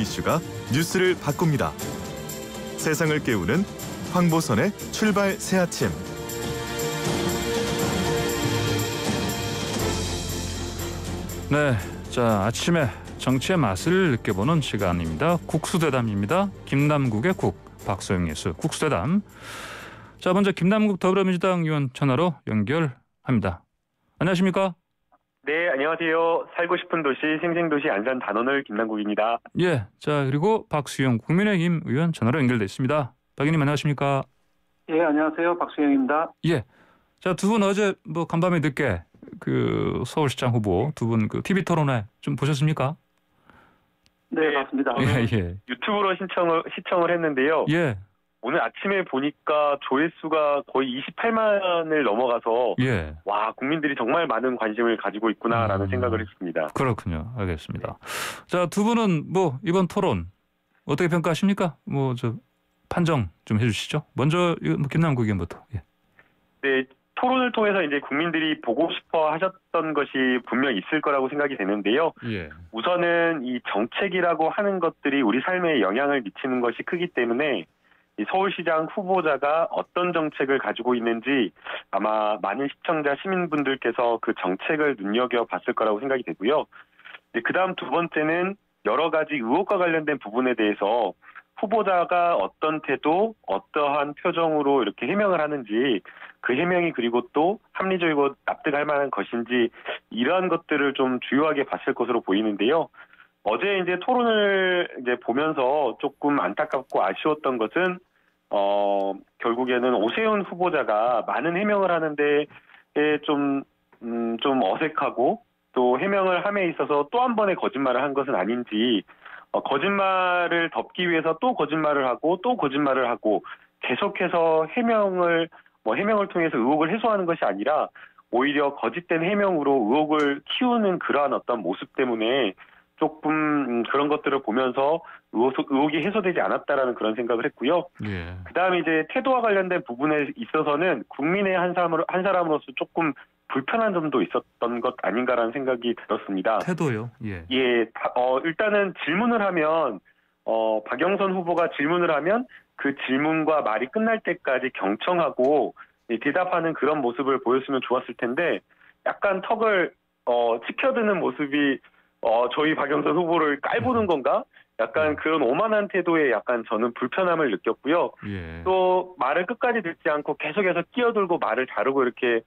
이슈가 뉴스를 바꿉니다. 세상을 깨우는 황보선의 출발 새아침. 네, 자 아침에 정치의 맛을 느껴보는 시간입니다. 국수대담입니다. 김남국의 국, 박소영 예수 국수대담. 자, 먼저 김남국 더불어민주당 의원 전화로 연결합니다. 안녕하십니까? 네, 안녕하세요. 살고 싶은 도시 생생도시 안산 단원을 김남국입니다. 예, 자 그리고 박수영 국민의힘 의원 전화로 연결돼 있습니다. 박 의원님 안녕하십니까? 예, 안녕하세요. 박수영입니다. 예, 자 두 분 어제 간밤에 늦게 그 서울시장 후보 두 분 그 TV 토론회 좀 보셨습니까? 네, 맞습니다. 예. 유튜브로 시청을 했는데요. 예. 오늘 아침에 보니까 조회수가 거의 28만을 넘어가서 예. 와, 국민들이 정말 많은 관심을 가지고 있구나라는 생각을 했습니다. 그렇군요. 알겠습니다. 자, 두 분은 이번 토론 어떻게 평가하십니까? 판정 좀 해주시죠. 먼저 김남국 의원부터. 예. 네, 토론을 통해서 이제 국민들이 보고 싶어 하셨던 것이 분명 있을 거라고 생각이 되는데요. 예. 우선은 이 정책이라고 하는 것들이 우리 삶에 영향을 미치는 것이 크기 때문에 이 서울시장 후보자가 어떤 정책을 가지고 있는지 아마 많은 시청자, 시민분들께서 그 정책을 눈여겨봤을 거라고 생각이 되고요. 그 다음 두 번째는 여러 가지 의혹과 관련된 부분에 대해서 후보자가 어떤 태도, 어떠한 표정으로 이렇게 해명을 하는지 그 해명이 그리고 또 합리적이고 납득할 만한 것인지 이러한 것들을 좀 주요하게 봤을 것으로 보이는데요. 어제 이제 토론을 이제 보면서 조금 안타깝고 아쉬웠던 것은 결국에는 오세훈 후보자가 많은 해명을 하는데 좀 어색하고 또 해명을 함에 있어서 또 한 번의 거짓말을 한 것은 아닌지 거짓말을 덮기 위해서 또 거짓말을 하고 또 거짓말을 하고 계속해서 해명을 통해서 의혹을 해소하는 것이 아니라 오히려 거짓된 해명으로 의혹을 키우는 그러한 어떤 모습 때문에 조금 그런 것들을 보면서 의혹이 해소되지 않았다라는 그런 생각을 했고요. 예. 그다음에 이제 태도와 관련된 부분에 있어서는 국민의 한 사람으로서 조금 불편한 점도 있었던 것 아닌가라는 생각이 들었습니다. 태도요? 예. 예, 일단은 질문을 하면 박영선 후보가 질문을 하면 그 질문과 말이 끝날 때까지 경청하고 대답하는 그런 모습을 보였으면 좋았을 텐데 약간 턱을 치켜드는 모습이 저희 박영선 후보를 깔보는 건가? 약간 그런 오만한 태도에 약간 저는 불편함을 느꼈고요. 예. 또 말을 끝까지 듣지 않고 계속해서 끼어들고 말을 자르고 이렇게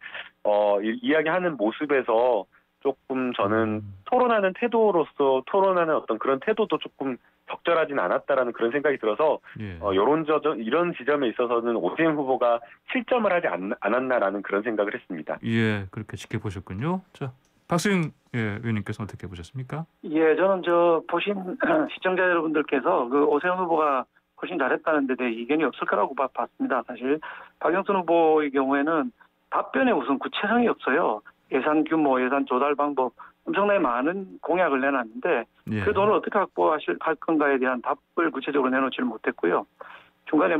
이야기하는 모습에서 조금 저는 토론하는 어떤 그런 태도도 조금 적절하진 않았다라는 그런 생각이 들어서 예. 이런 지점에 있어서는 오세훈 후보가 실점을 하지 않았나라는 그런 생각을 했습니다. 예, 그렇게 지켜보셨군요. 자, 박수영 의원님께서 어떻게 보셨습니까? 예, 저는 보신 시청자 여러분들께서 그 오세훈 후보가 훨씬 잘했다는 데 대해 이견이 없을 거라고 봤습니다. 사실 박영선 후보의 경우에는 답변에 우선 구체성이 없어요. 예산 규모, 예산 조달 방법 엄청나게 많은 공약을 내놨는데 예. 그 돈을 어떻게 확보할 건가에 대한 답을 구체적으로 내놓지를 못했고요. 중간에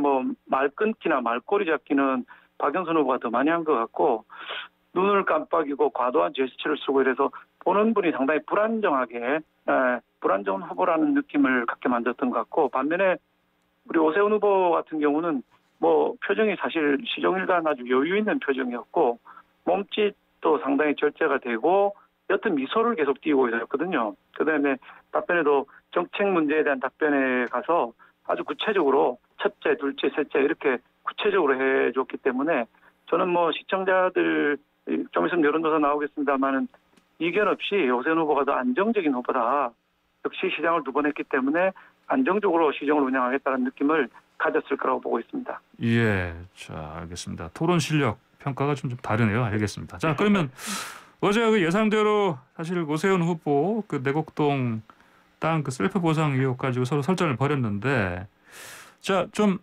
말 끊기나 말꼬리 잡기는 박영선 후보가 더 많이 한 것 같고 눈을 깜빡이고 과도한 제스처를 쓰고 이래서 보는 분이 상당히 불안정한 후보라는 느낌을 갖게 만들었던 것 같고 반면에 우리 오세훈 후보 같은 경우는 표정이 사실 시종일관 아주 여유 있는 표정이었고 몸짓도 상당히 절제가 되고 여튼 미소를 계속 띄우고 있었거든요. 그다음에 답변에도 정책 문제에 대한 답변에 가서 아주 구체적으로 첫째, 둘째, 셋째 이렇게 구체적으로 해줬기 때문에 저는 시청자들 좀 있으면 여론조사 나오겠습니다만은 이견 없이 오세훈 후보가 더 안정적인 후보다. 역시 시장을 두 번 했기 때문에 안정적으로 시정을 운영하겠다는 느낌을 가졌을 거라고 보고 있습니다. 예, 자 알겠습니다. 토론 실력 평가가 좀 다르네요. 알겠습니다. 자 그러면 어제 그 예상대로 사실 오세훈 후보 그 내곡동 땅 그 셀프 보상 의혹 가지고 서로 설전을 벌였는데 자 좀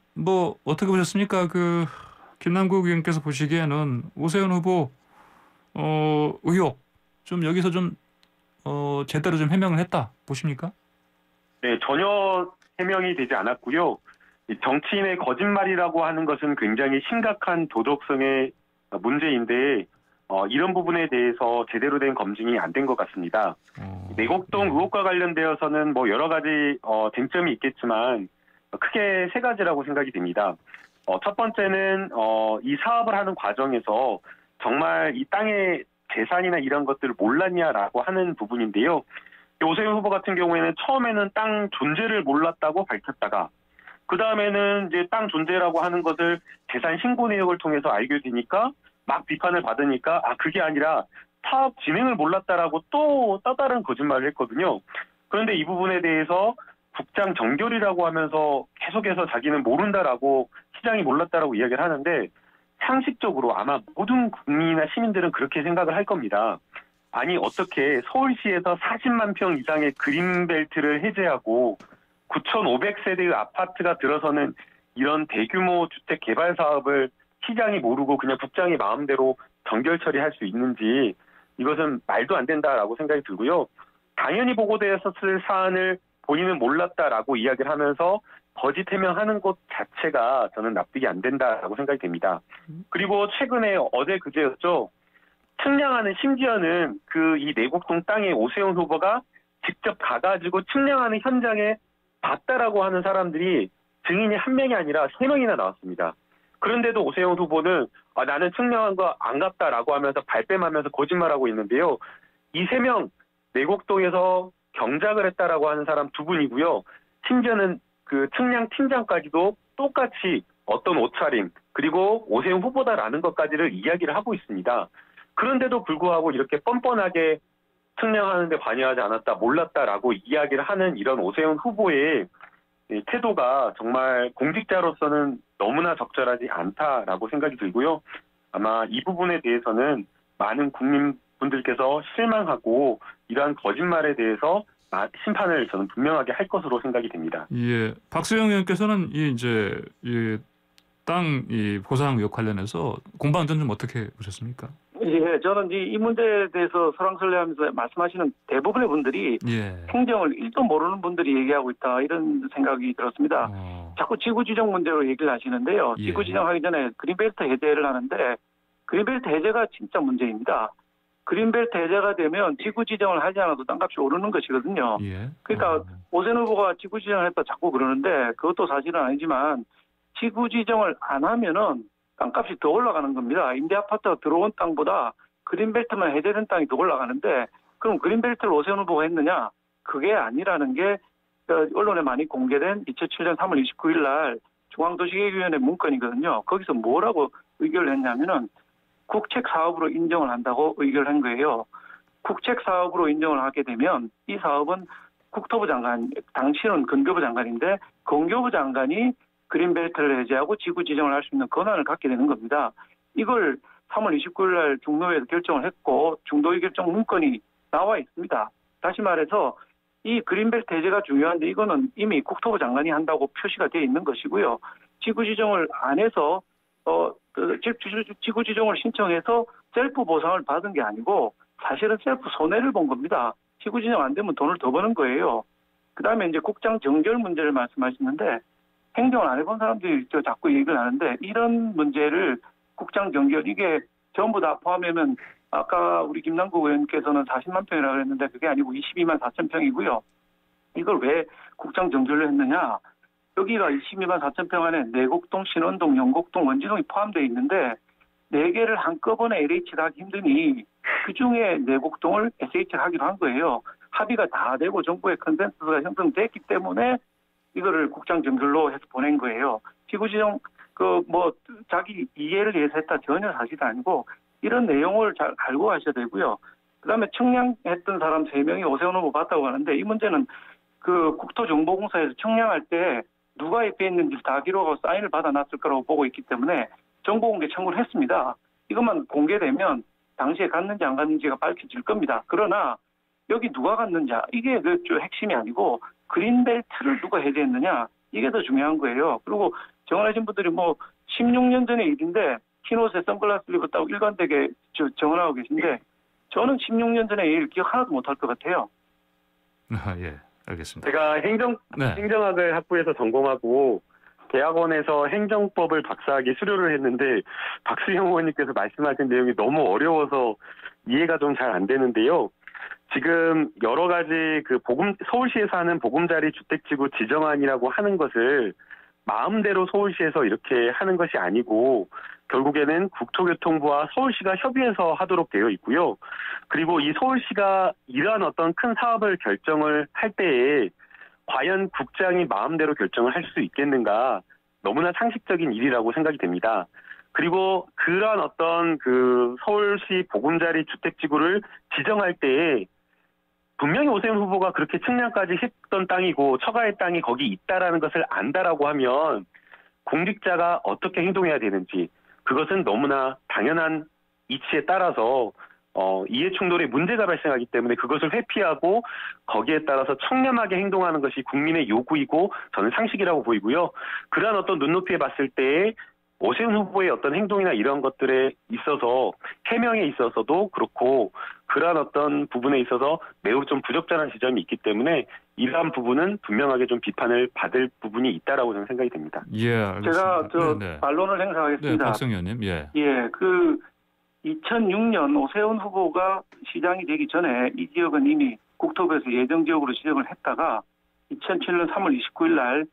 어떻게 보셨습니까? 그 김남국 의원께서 보시기에는 오세훈 후보 의혹 좀 여기서 좀 제대로 좀 해명을 했다 보십니까? 네, 전혀 해명이 되지 않았고요. 정치인의 거짓말이라고 하는 것은 굉장히 심각한 도덕성의 문제인데 이런 부분에 대해서 제대로 된 검증이 안 된 것 같습니다. 내곡동 의혹과 관련되어서는 뭐 여러 가지 쟁점이 있겠지만 크게 세 가지라고 생각이 됩니다. 첫 번째는 이 사업을 하는 과정에서 정말 이 땅의 재산이나 이런 것들을 몰랐냐라고 하는 부분인데요. 오세훈 후보 같은 경우에는 처음에는 땅 존재를 몰랐다고 밝혔다가 그 다음에는 이제 땅 존재라고 하는 것을 재산 신고 내역을 통해서 알게 되니까 막 비판을 받으니까 그게 아니라 사업 진행을 몰랐다라고 또 다른 거짓말을 했거든요. 그런데 이 부분에 대해서 국장 정결이라고 하면서 계속해서 자기는 모른다라고 시장이 몰랐다라고 이야기를 하는데 상식적으로 아마 모든 국민이나 시민들은 그렇게 생각을 할 겁니다. 아니 어떻게 서울시에서 40만 평 이상의 그린벨트를 해제하고 9,500세대의 아파트가 들어서는 이런 대규모 주택 개발 사업을 시장이 모르고 그냥 국장이 마음대로 정결 처리할 수 있는지 이것은 말도 안 된다라고 생각이 들고요. 당연히 보고되었을 사안을 본인은 몰랐다라고 이야기를 하면서 거짓 해명하는 것 자체가 저는 납득이 안 된다라고 생각이 됩니다. 그리고 최근에 어제 그제였죠. 측량하는 심지어는 이 내곡동 땅에 오세훈 후보가 직접 가가지고 측량하는 현장에 봤다라고 하는 사람들이 증인이 한 명이 아니라 3명이나 나왔습니다. 그런데도 오세훈 후보는 나는 측량한 거 안 갔다라고 하면서 발뺌하면서 거짓말하고 있는데요. 이 3명 내곡동에서 경작을 했다라고 하는 사람 2분이고요. 심지어는 그 측량 팀장까지도 똑같이 어떤 옷차림 그리고 오세훈 후보다라는 것까지를 이야기를 하고 있습니다. 그런데도 불구하고 이렇게 뻔뻔하게 측량하는데 관여하지 않았다, 몰랐다라고 이야기를 하는 이런 오세훈 후보의 태도가 정말 공직자로서는 너무나 적절하지 않다라고 생각이 들고요. 아마 이 부분에 대해서는 많은 국민분들께서 실망하고 이러한 거짓말에 대해서 심판을 저는 분명하게 할 것으로 생각이 됩니다. 예, 박수영 의원께서는 땅 보상 의혹 관련해서 공방전 좀 어떻게 보셨습니까? 예, 저는 이 문제에 대해서 설왕설래하면서 말씀하시는 대부분의 분들이 행정을 1도 모르는 분들이 얘기하고 있다 이런 생각이 들었습니다. 자꾸 지구지정 문제로 얘기를 하시는데요. 지구지정하기 전에 그린벨트 해제를 하는데 그린벨트 해제가 진짜 문제입니다. 그린벨트 해제가 되면 지구지정을 하지 않아도 땅값이 오르는 것이거든요. 그러니까 오세훈 후보가 지구지정을 했다 자꾸 그러는데 그것도 사실은 아니지만 지구지정을 안 하면은 땅값이 더 올라가는 겁니다. 임대아파트가 들어온 땅보다 그린벨트만 해제된 땅이 더 올라가는데 그럼 그린벨트를 오세훈 후보가 했느냐? 그게 아니라는 게 언론에 많이 공개된 2007년 3월 29일 날 중앙도시계획위원회 문건이거든요. 거기서 뭐라고 의결을 했냐면은 국책 사업으로 인정을 한다고 의결을 한 거예요. 국책 사업으로 인정을 하게 되면 이 사업은 국토부 장관, 당시는 건교부 장관인데 건교부 장관이 그린벨트를 해제하고 지구 지정을 할 수 있는 권한을 갖게 되는 겁니다. 이걸 3월 29일 날 중도회에서 결정을 했고 중도의 결정 문건이 나와 있습니다. 다시 말해서 이 그린벨트 해제가 중요한데 이거는 이미 국토부 장관이 한다고 표시가 되어 있는 것이고요. 지구 지정을 안 해서 지구 지정을 신청해서 셀프 보상을 받은 게 아니고 사실은 셀프 손해를 본 겁니다. 지구 지정 안 되면 돈을 더 버는 거예요. 그다음에 이제 국장 정결 문제를 말씀하시는데 행정을 안 해본 사람들이 자꾸 얘기를 하는데 이런 문제를 국장 정결 이게 전부 다 포함하면 아까 우리 김남국 의원께서는 40만 평이라고 했는데 그게 아니고 22만 4천 평이고요. 이걸 왜 국장 정결로 했느냐? 여기가 22만 4천 평 안에 내곡동, 신원동, 영곡동, 원지동이 포함되어 있는데 4개를 한꺼번에 LH를 하기 힘드니 그중에 내곡동을 SH를 하기로 한 거예요. 합의가 다 되고 정부의 컨센서스가 형성됐기 때문에 이거를 국장 정결로 해서 보낸 거예요. 지구지정 자기 이해를 위해서 했다 전혀 사실이 아니고 이런 내용을 잘 알고 가셔야 되고요. 그다음에 측량했던 사람 3명이 오세훈 후보 봤다고 하는데 이 문제는 그 국토정보공사에서 측량할 때 누가 입회했는지 다 기록하고 사인을 받아놨을 거라고 보고 있기 때문에 정보공개 청구를 했습니다. 이것만 공개되면 당시에 갔는지 안 갔는지가 밝혀질 겁니다. 그러나 여기 누가 갔는지 이게 그 핵심이 아니고 그린벨트를 누가 해제했느냐 이게 더 중요한 거예요. 그리고 정언하신 분들이 16년 전의 일인데 흰 옷에 선글라스를 입었다고 일관되게 정언하고 계신데 저는 16년 전의 일 기억 하나도 못할 것 같아요. 예, 알겠습니다. 제가 행정학을 학부에서 전공하고 대학원에서 행정법을 박사학위 수료를 했는데 박수영 의원님께서 말씀하신 내용이 너무 어려워서 이해가 좀 잘 안 되는데요. 지금 여러 가지 서울시에서 하는 보금자리 주택지구 지정안이라고 하는 것을 마음대로 서울시에서 이렇게 하는 것이 아니고 결국에는 국토교통부와 서울시가 협의해서 하도록 되어 있고요. 그리고 이 서울시가 이러한 어떤 큰 사업을 결정을 할 때에 과연 국장이 마음대로 결정을 할 수 있겠는가, 너무나 상식적인 일이라고 생각이 됩니다. 그리고 그러한 어떤 서울시 보금자리 주택지구를 지정할 때에 분명히 오세훈 후보가 그렇게 측량까지 했던 땅이고 처가의 땅이 거기 있다라는 것을 안다라고 하면 공직자가 어떻게 행동해야 되는지, 그것은 너무나 당연한 이치에 따라서 이해충돌의 문제가 발생하기 때문에 그것을 회피하고 거기에 따라서 청렴하게 행동하는 것이 국민의 요구이고 저는 상식이라고 보이고요. 그러한 어떤 눈높이에 봤을 때 오세훈 후보의 어떤 행동이나 이런 것들에 있어서 해명에 있어서도 그렇고 그러한 어떤 부분에 있어서 매우 좀 부적절한 지점이 있기 때문에 이러한 부분은 분명하게 좀 비판을 받을 부분이 있다라고 저는 생각이 됩니다. 예, 알겠습니다. 제가 반론을 행사하겠습니다. 네, 박성 의원님. 예. 예, 2006년 오세훈 후보가 시장이 되기 전에 이 지역은 이미 국토부에서 예정지역으로 지정을 했다가 2007년 3월 29일 날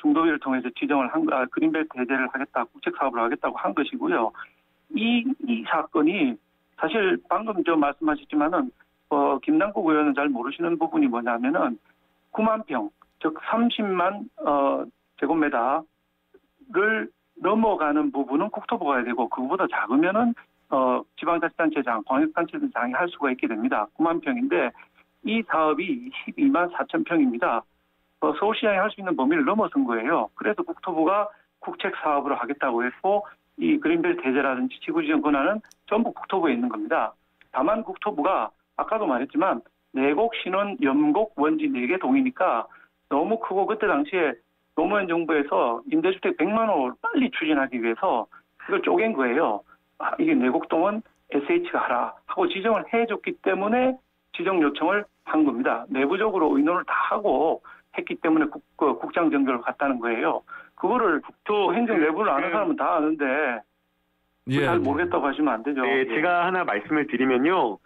중도위를 통해서 지정을 그린벨트 해제를 하겠다, 국책 사업을 하겠다고 한 것이고요. 이 사건이 사실 방금 말씀하셨지만은 김남국 의원은 잘 모르시는 부분이 뭐냐면은 9만 평, 즉 30만 제곱미터를 넘어가는 부분은 국토부가 해야 되고 그거보다 작으면은 지방자치단체장, 광역단체장이 할 수가 있게 됩니다. 9만 평인데 이 사업이 12만 4천 평입니다. 서울시장이 할 수 있는 범위를 넘어선 거예요. 그래서 국토부가 국책 사업으로 하겠다고 했고 이 그린벨트 해제라든지 지구지정 권한은 전부 국토부에 있는 겁니다. 다만 국토부가 아까도 말했지만 내곡, 신원, 염곡, 원지 4개 동이니까 너무 크고 그때 당시에 노무현 정부에서 임대주택 100만 호를 빨리 추진하기 위해서 이걸 쪼갠 거예요. 이게 내곡동은 SH가 하라 하고 지정을 해줬기 때문에 지정 요청을 한 겁니다. 내부적으로 의논을 다 하고 했기 때문에 국장 전결을 갔다는 거예요. 그거를 국토 행정 내부를 아는 사람은 다 아는데 잘 모르겠다고 하시면 안 되죠. 네, 제가 하나 말씀을 드리면요.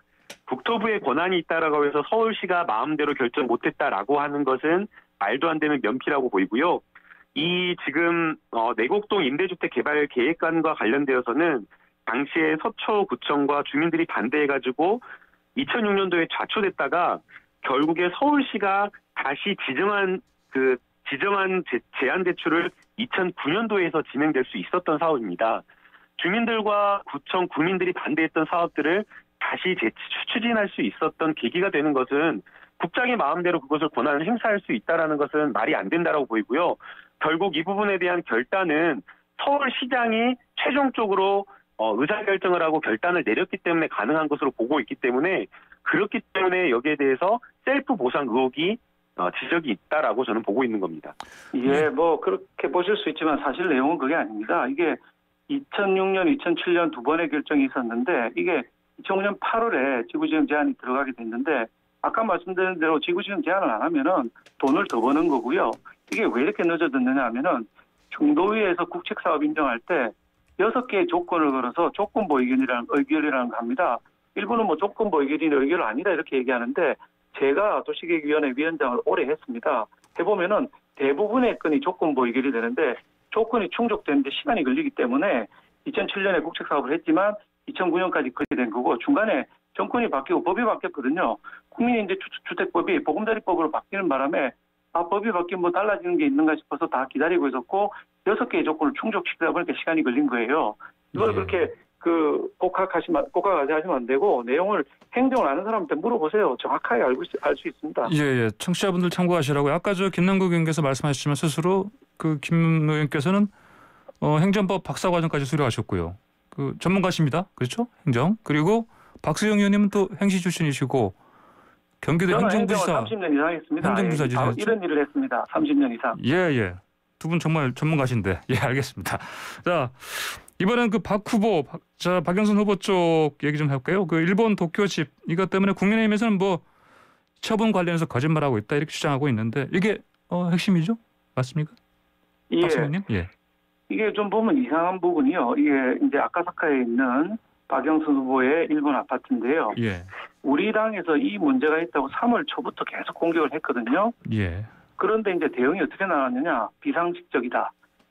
국토부의 권한이 있다라고 해서 서울시가 마음대로 결정 못했다라고 하는 것은 말도 안 되는 면피라고 보이고요. 이 지금 내곡동 임대주택 개발 계획안과 관련되어서는 당시에 서초구청과 주민들이 반대해가지고 2006년도에 좌초됐다가 결국에 서울시가 다시 지정한 제안 대출을 2009년도에서 진행될 수 있었던 사업입니다. 주민들과 구청, 국민들이 반대했던 사업들을 다시 추진할 수 있었던 계기가 되는 것은 국장의 마음대로 그것을 권한을 행사할 수 있다는 것은 말이 안 된다고 보이고요. 결국 이 부분에 대한 결단은 서울시장이 최종적으로 의사결정을 하고 결단을 내렸기 때문에 가능한 것으로 보고 있기 때문에 그렇기 때문에 여기에 대해서 셀프 보상 의혹이 지적이 있다라고 저는 보고 있는 겁니다. 예, 그렇게 보실 수 있지만 사실 내용은 그게 아닙니다. 이게 2006년, 2007년 두 번의 결정이 있었는데 이게 2005년 8월에 지구지정 제안이 들어가게 됐는데 아까 말씀드린 대로 지구지정 제안을 안 하면은 돈을 더 버는 거고요. 이게 왜 이렇게 늦어졌느냐 하면은 중도위에서 국책사업 인정할 때 6개의 조건을 걸어서 조건부 의결이라는 거 합니다. 일부는 조건부 의결이나 의결 아니다 이렇게 얘기하는데 제가 도시계획위원회 위원장을 오래 했습니다. 해보면은 대부분의 건이 조건부 의결이 되는데 조건이 충족되는데 시간이 걸리기 때문에 2007년에 국책사업을 했지만 2009년까지 그렇게 된 거고 중간에 정권이 바뀌고 법이 바뀌었거든요. 국민임대주택법이 보금자리법으로 바뀌는 바람에 법이 바뀌면 달라지는 게 있는가 싶어서 다 기다리고 있었고 6개의 조건을 충족시키다 보니까 시간이 걸린 거예요. 이걸 그렇게 꼭하지 하시면 안 되고 내용을 행정을 아는 사람한테 물어보세요. 정확하게 알 수 있습니다. 예. 청취자분들 참고하시라고요. 아까 김남국 의원께서 말씀하셨지만 스스로 김 의원께서는 행정법 박사과정까지 수료하셨고요. 전문가십니다. 그렇죠? 행정. 그리고 박수영 의원님은 또 행시 출신이시고 경기도 행정부지사 30년 이상 했습니다. 행정부지사죠. 이런 일을 했습니다. 30년 이상. 예. 두 분 정말 전문가신데. 예, 알겠습니다. 자, 이번엔 박 후보, 박영선 후보 쪽 얘기 좀 해볼까요? 일본 도쿄집 이것 때문에 국민의힘에서는 처분 관련해서 거짓말하고 있다 이렇게 주장하고 있는데 이게 핵심이죠? 맞습니까? 예. 박성현님? 예. 이게 좀 보면 이상한 부분이요. 이게 이제 아카사카에 있는 박영선 후보의 일본 아파트인데요. 예. 우리 당에서 이 문제가 있다고 3월 초부터 계속 공격을 했거든요. 예. 그런데 이제 대응이 어떻게 나왔느냐? 비상식적이다.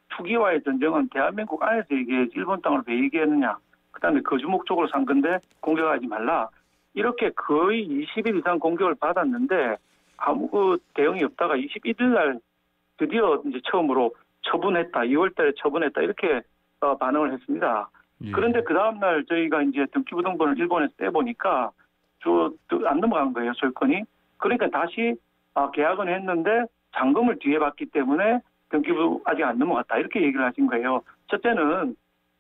투기와의 전쟁은 대한민국 안에서 얘기해야지 일본 땅을 왜 얘기했느냐? 그다음에 거주 목적으로 산 건데 공격하지 말라. 이렇게 거의 20일 이상 공격을 받았는데 아무 그 대응이 없다가 21일 날 드디어 이제 처음으로 처분했다. 2월 달에 처분했다. 이렇게 반응을 했습니다. 예. 그런데 그 다음날 저희가 이제 등기부등본을 일본에서 떼보니까 안 넘어간 거예요, 소유권이. 그러니까 다시 계약은 했는데 잔금을 뒤에 받기 때문에 등기부 아직 안 넘어갔다. 이렇게 얘기를 하신 거예요. 첫째는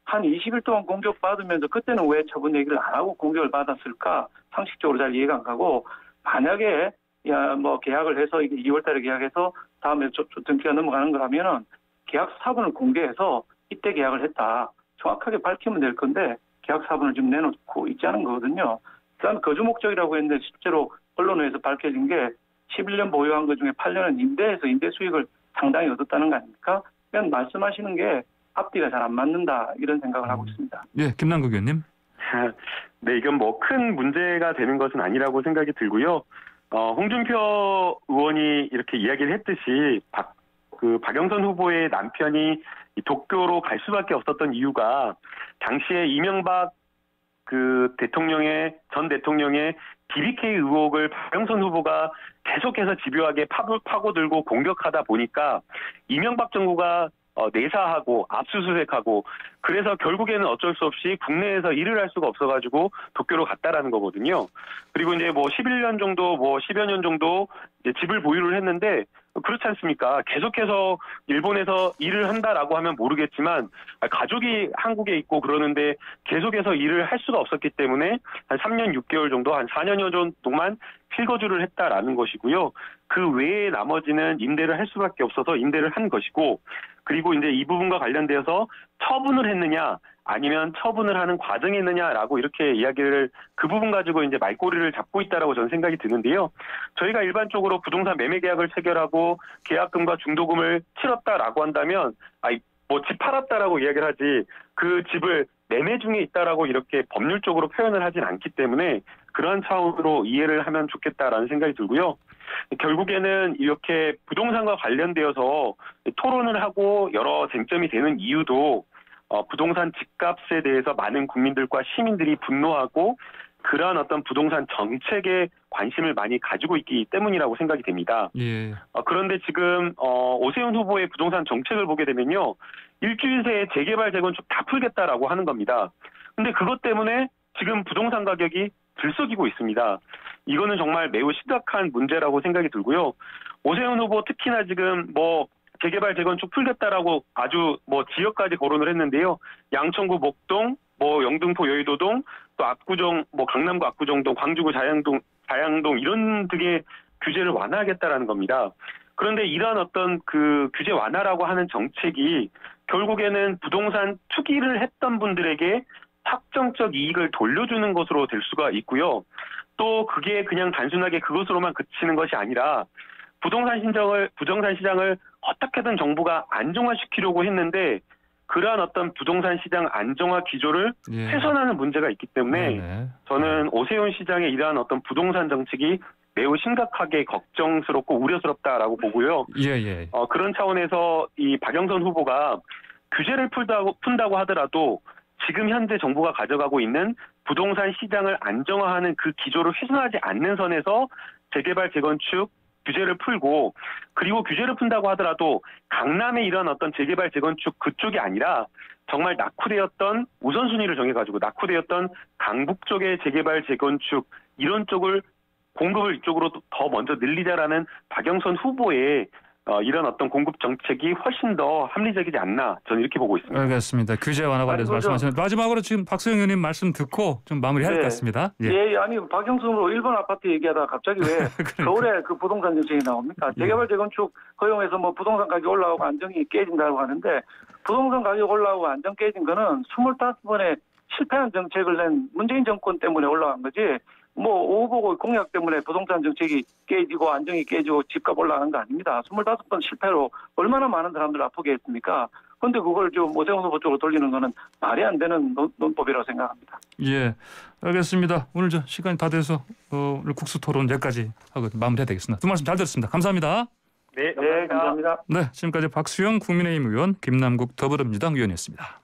한 20일 동안 공격받으면서 그때는 왜 처분 얘기를 안 하고 공격을 받았을까? 상식적으로 잘 이해가 안 가고, 만약에 계약을 해서 이게 2월 달에 계약해서 다음에 등기가 넘어가는 거라면은 계약 사본을 공개해서 이때 계약을 했다. 정확하게 밝히면 될 건데 계약 사본을 지금 내놓고 있지 않은 거거든요. 그다음에 거주 목적이라고 했는데 실제로 언론에서 밝혀진 게 11년 보유한 것 중에 8년은 임대해서 임대 수익을 상당히 얻었다는 거 아닙니까? 그냥 말씀하시는 게 앞뒤가 잘 안 맞는다 이런 생각을 하고 있습니다. 예, 김남국 의원님. 네, 이건 뭐 큰 문제가 되는 것은 아니라고 생각이 들고요. 홍준표 의원이 이렇게 이야기를 했듯이 박영선 후보의 남편이 도쿄로 갈 수밖에 없었던 이유가 당시에 이명박 전 대통령의 BBK 의혹을 박영선 후보가 계속해서 집요하게 파고들고 공격하다 보니까 이명박 정부가 내사하고 압수수색하고 그래서 결국에는 어쩔 수 없이 국내에서 일을 할 수가 없어가지고 도쿄로 갔다라는 거거든요. 그리고 이제 뭐 11년 정도, 10여 년 정도 이제 집을 보유를 했는데 그렇지 않습니까? 계속해서 일본에서 일을 한다라고 하면 모르겠지만 가족이 한국에 있고 그러는데 계속해서 일을 할 수가 없었기 때문에 한 3년 6개월 정도, 한 4년여 정도만 필거주를 했다라는 것이고요. 그 외에 나머지는 임대를 할 수밖에 없어서 임대를 한 것이고, 그리고 이제 이 부분과 관련되어서 처분을 했느냐 아니면 처분을 하는 과정이 있느냐라고 이렇게 이야기를 그 부분 가지고 이제 말꼬리를 잡고 있다라고 저는 생각이 드는데요. 저희가 일반적으로 부동산 매매 계약을 체결하고 계약금과 중도금을 치렀다라고 한다면 집 팔았다라고 이야기를 하지 그 집을 매매 중에 있다라고 이렇게 법률적으로 표현을 하진 않기 때문에 그런 차원으로 이해를 하면 좋겠다라는 생각이 들고요. 결국에는 이렇게 부동산과 관련되어서 토론을 하고 여러 쟁점이 되는 이유도 부동산 집값에 대해서 많은 국민들과 시민들이 분노하고 그러한 어떤 부동산 정책에 관심을 많이 가지고 있기 때문이라고 생각이 됩니다. 예. 그런데 지금 오세훈 후보의 부동산 정책을 보게 되면요. 일주일 새에 재개발, 재건축 다 풀겠다라고 하는 겁니다. 근데 그것 때문에 지금 부동산 가격이 들썩이고 있습니다. 이거는 정말 매우 심각한 문제라고 생각이 들고요. 오세훈 후보 특히나 지금 재개발, 재건축 풀겠다라고 아주 지역까지 거론을 했는데요. 양천구 목동, 영등포 여의도동, 또 압구정, 강남구 압구정동, 광주구 자양동 이런 등의 규제를 완화하겠다라는 겁니다. 그런데 이러한 어떤 그 규제 완화라고 하는 정책이 결국에는 부동산 투기를 했던 분들에게 확정적 이익을 돌려주는 것으로 될 수가 있고요. 또 그게 그냥 단순하게 그것으로만 그치는 것이 아니라 부동산 시장을 어떻게든 정부가 안정화시키려고 했는데 그러한 어떤 부동산 시장 안정화 기조를 훼손하는 문제가 있기 때문에 저는 오세훈 시장의 이러한 어떤 부동산 정책이 매우 심각하게 걱정스럽고 우려스럽다라고 보고요. 그런 차원에서 이 박영선 후보가 규제를 푼다고 하더라도 지금 현재 정부가 가져가고 있는 부동산 시장을 안정화하는 그 기조를 훼손하지 않는 선에서 재개발, 재건축 규제를 풀고, 그리고 규제를 푼다고 하더라도 강남의 이런 어떤 재개발, 재건축 그쪽이 아니라 정말 낙후되었던 우선순위를 정해가지고 낙후되었던 강북 쪽의 재개발, 재건축 이런 쪽을 공급을 이쪽으로 더 먼저 늘리자라는 박영선 후보의 이런 어떤 공급 정책이 훨씬 더 합리적이지 않나 저는 이렇게 보고 있습니다. 알겠습니다. 규제 완화 관련해서 말씀하셨는데 마지막으로 지금 박수영 의원님 말씀 듣고 좀 마무리해야 될 것 같습니다. 아니 박영선 후보 일본 아파트 얘기하다가 갑자기 왜 서울에 그 부동산 정책이 나옵니까? 재개발, 재건축 허용해서 부동산 가격 올라오고 안정이 깨진다고 하는데 부동산 가격 올라오고 안정 깨진 거는 25번의 실패한 정책을 낸 문재인 정권 때문에 올라간 거지 뭐 오 후보 공약 때문에 부동산 정책이 깨지고 안정이 깨지고 집값 올라가는 거 아닙니다. 25번 실패로 얼마나 많은 사람들을 아프게 했습니까? 그런데 그걸 좀 오세훈 후보 쪽으로 돌리는 거는 말이 안 되는 논법이라고 생각합니다. 예, 알겠습니다. 오늘 저 시간이 다 돼서 오늘 국수 토론 여기까지 하고 마무리해야 되겠습니다. 두 말씀 잘 들었습니다. 감사합니다. 네, 네, 감사합니다. 네, 지금까지 박수영 국민의힘 의원, 김남국 더불어민주당 의원이었습니다.